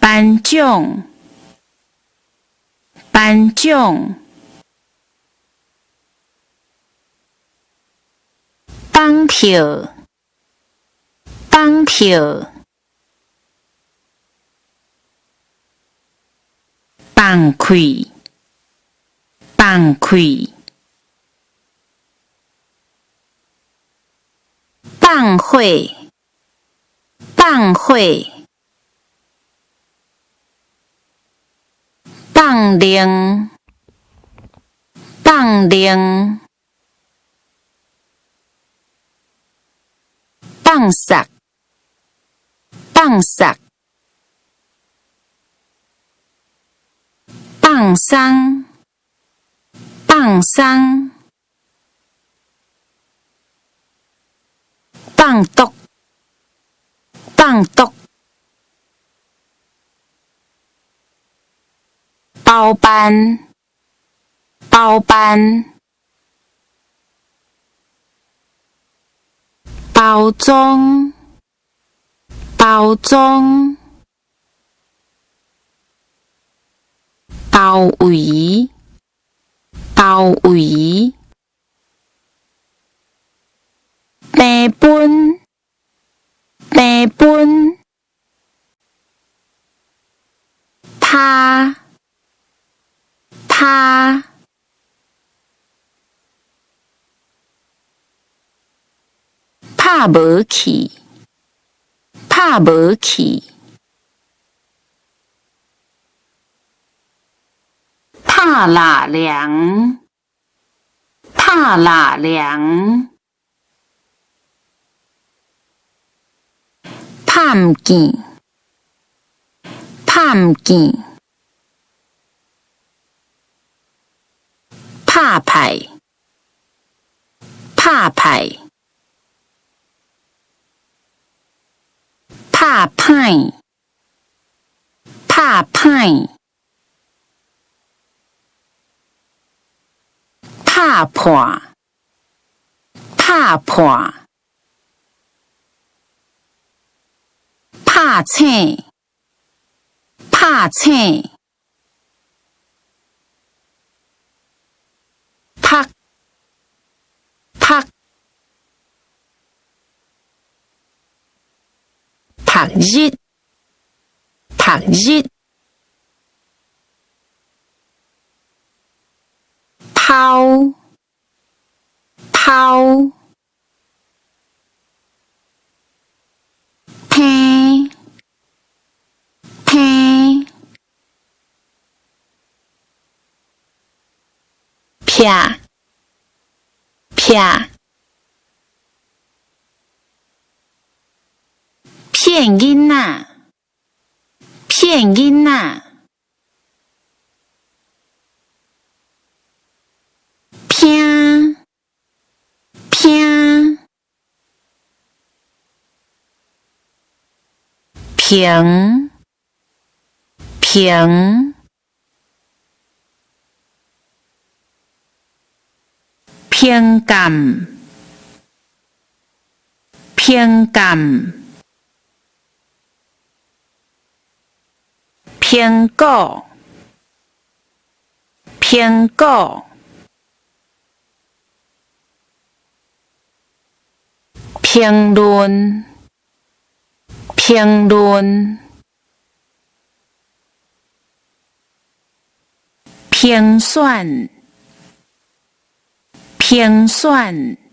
颁奖，颁奖，绑票，绑票，放开，放开，放火，放火。放铃，放铃，放撒，放撒，放松，放松，放毒，放毒。包办，包办，包装，包装，包围，包围，平分，平分，拍，拍，拍无去，拍无去，拍蜡凉，拍蜡凉，拍唔见，拍唔见，拍牌，拍牌，拍歹，拍歹，拍破，拍破，拍醒，拍醒，拍，拍，读日，读日，抛，抛，听，听，撇，撇，骗囡仔，骗囡仔，拼，拼，平，平，偏感，偏感，苹果，苹果，评论，评论，评选，评选。